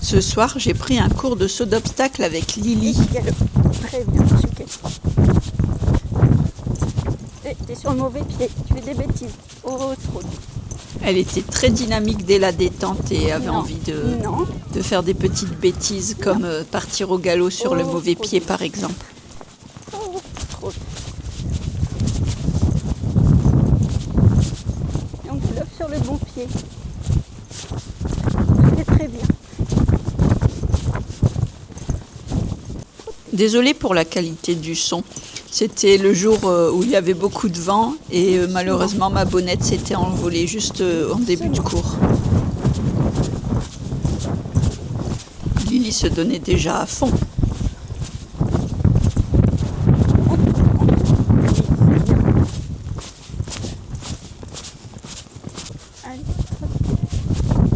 Ce soir, j'ai pris un cours de saut d'obstacle avec Lily. Très bien, super. T'es sur le mauvais pied, tu fais des bêtises. Oh, trop. Elle était très dynamique dès la détente et avait envie Non. de faire des petites bêtises comme partir au galop sur le mauvais pied par exemple. Oh, trop. Et on se lève sur le bon pied. C'est très bien. Désolée pour la qualité du son. C'était le jour où il y avait beaucoup de vent et malheureusement ma bonnette s'était envolée juste en début de cours. Lily se donnait déjà à fond.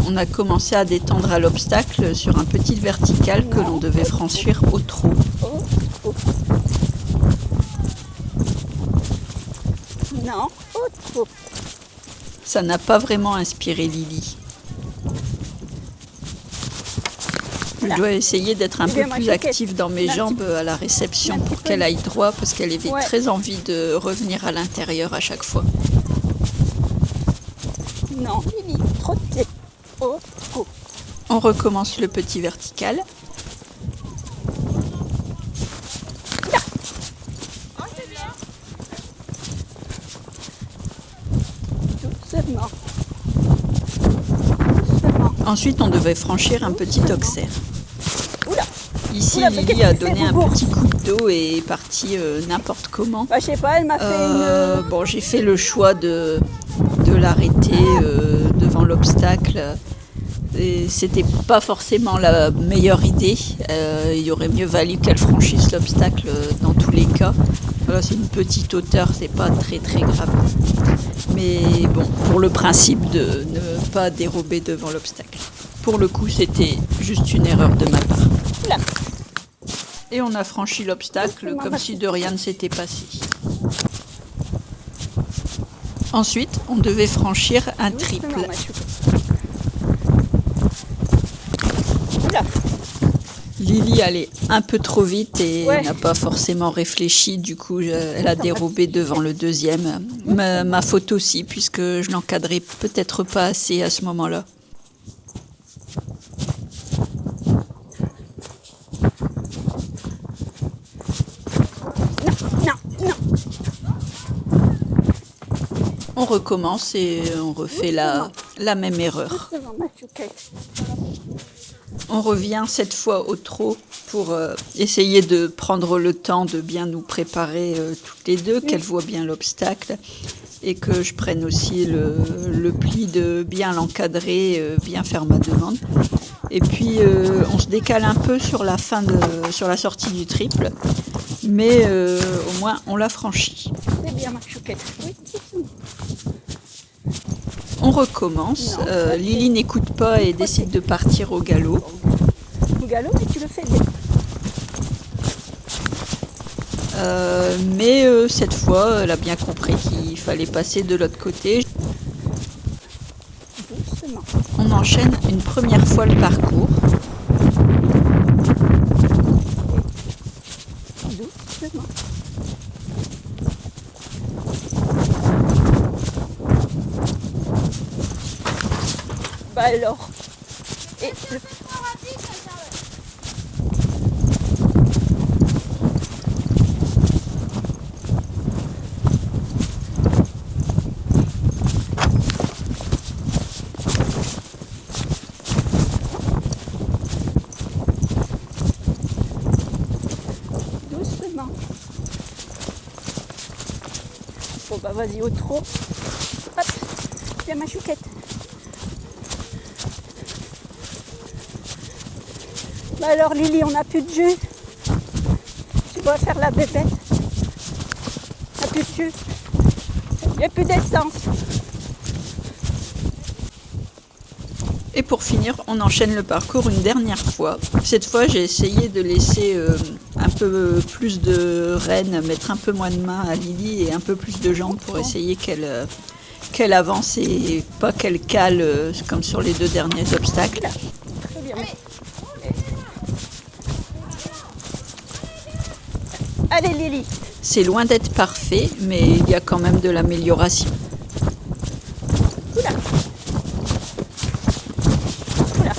On a commencé à détendre à l'obstacle sur un petit vertical que l'on devait franchir au trot. Non, au trot. Ça n'a pas vraiment inspiré Lily. Je dois essayer d'être un peu plus active dans mes jambes à la réception pour qu'elle aille droit parce qu'elle avait très envie de revenir à l'intérieur à chaque fois. Non, Lily, trotter. Oh, oh. On recommence le petit vertical. Doucement. Ensuite, on devait franchir un petit auxerre. Oula. Ici, Lily a donné un petit coup de dos et est partie n'importe comment. Bah, je sais pas, elle m'a fait une... Bon, j'ai fait le choix de l'arrêter devant l'obstacle. Et c'était pas forcément la meilleure idée. Il y aurait mieux valu qu'elle franchisse l'obstacle dans tous les cas. Voilà, c'est une petite hauteur, c'est pas très très grave. Mais bon, pour le principe de ne pas dérober devant l'obstacle. Pour le coup, c'était juste une erreur de ma part. Là. Et on a franchi l'obstacle comme si de rien ne s'était passé. Ensuite, on devait franchir un triple. Lily allait un peu trop vite et n'a pas forcément réfléchi. Du coup, elle a dérobé devant le deuxième. Ma faute aussi, puisque je l'encadrais peut-être pas assez à ce moment-là. Non. On recommence et on refait la même erreur. On revient cette fois au trot pour essayer de prendre le temps de bien nous préparer toutes les deux, qu'elle voit bien l'obstacle et que je prenne aussi le pli de bien l'encadrer, bien faire ma demande. Et puis on se décale un peu sur la sortie du triple, mais au moins on l'a franchi. C'est bien ma chouquette. Oui. On recommence. Lily n'écoute pas et décide de partir au galop. Au galop, mais tu le fais bien. Mais cette fois, elle a bien compris qu'il fallait passer de l'autre côté. Doucement. On enchaîne une première fois le parcours. Doucement. Bah alors. Et doucement. Bon bah vas-y au trot. Hop, viens ma chouquette. Bah alors Lily, on n'a plus de jus. Tu vas faire la bébête. On n'a plus de jus. Il n'y a plus d'essence. Et pour finir, on enchaîne le parcours une dernière fois. Cette fois, j'ai essayé de laisser un peu plus de rênes, mettre un peu moins de main à Lily et un peu plus de jambes pour essayer qu'elle avance et pas qu'elle cale comme sur les deux derniers obstacles. Très bien. Allez Lily. C'est loin d'être parfait, mais il y a quand même de l'amélioration. Oula. Oula.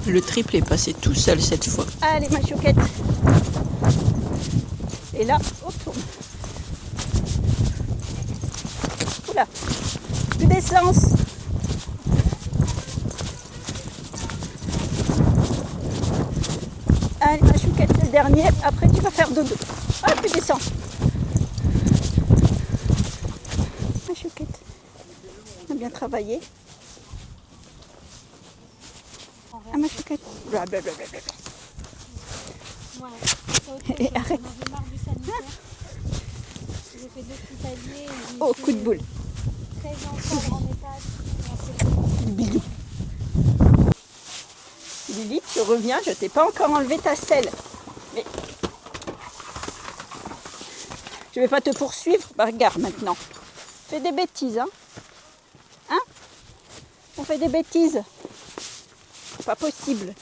Le triple est passé tout seul cette fois. Allez ma chouquette. Et là, hop, tourne. Oula. Plus d'essence. Allez ma chouquette, c'est le dernier. Après tu vas faire dodo. Ah, plus d'essence. Ma chouquette. On a bien travaillé. Ah ma chouquette. Blablabla. Ouais, c'est autre chose. Et arrête. J'en avais marre du sanitaire. J'ai fait de l'hospitalier. Oh, coup de boule. 13 ans en EHPAD. Bisous. Lily, tu reviens, je t'ai pas encore enlevé ta selle. Mais je vais pas te poursuivre. Bah, regarde maintenant. Fais des bêtises, hein. Hein? On fait des bêtises. Pas possible.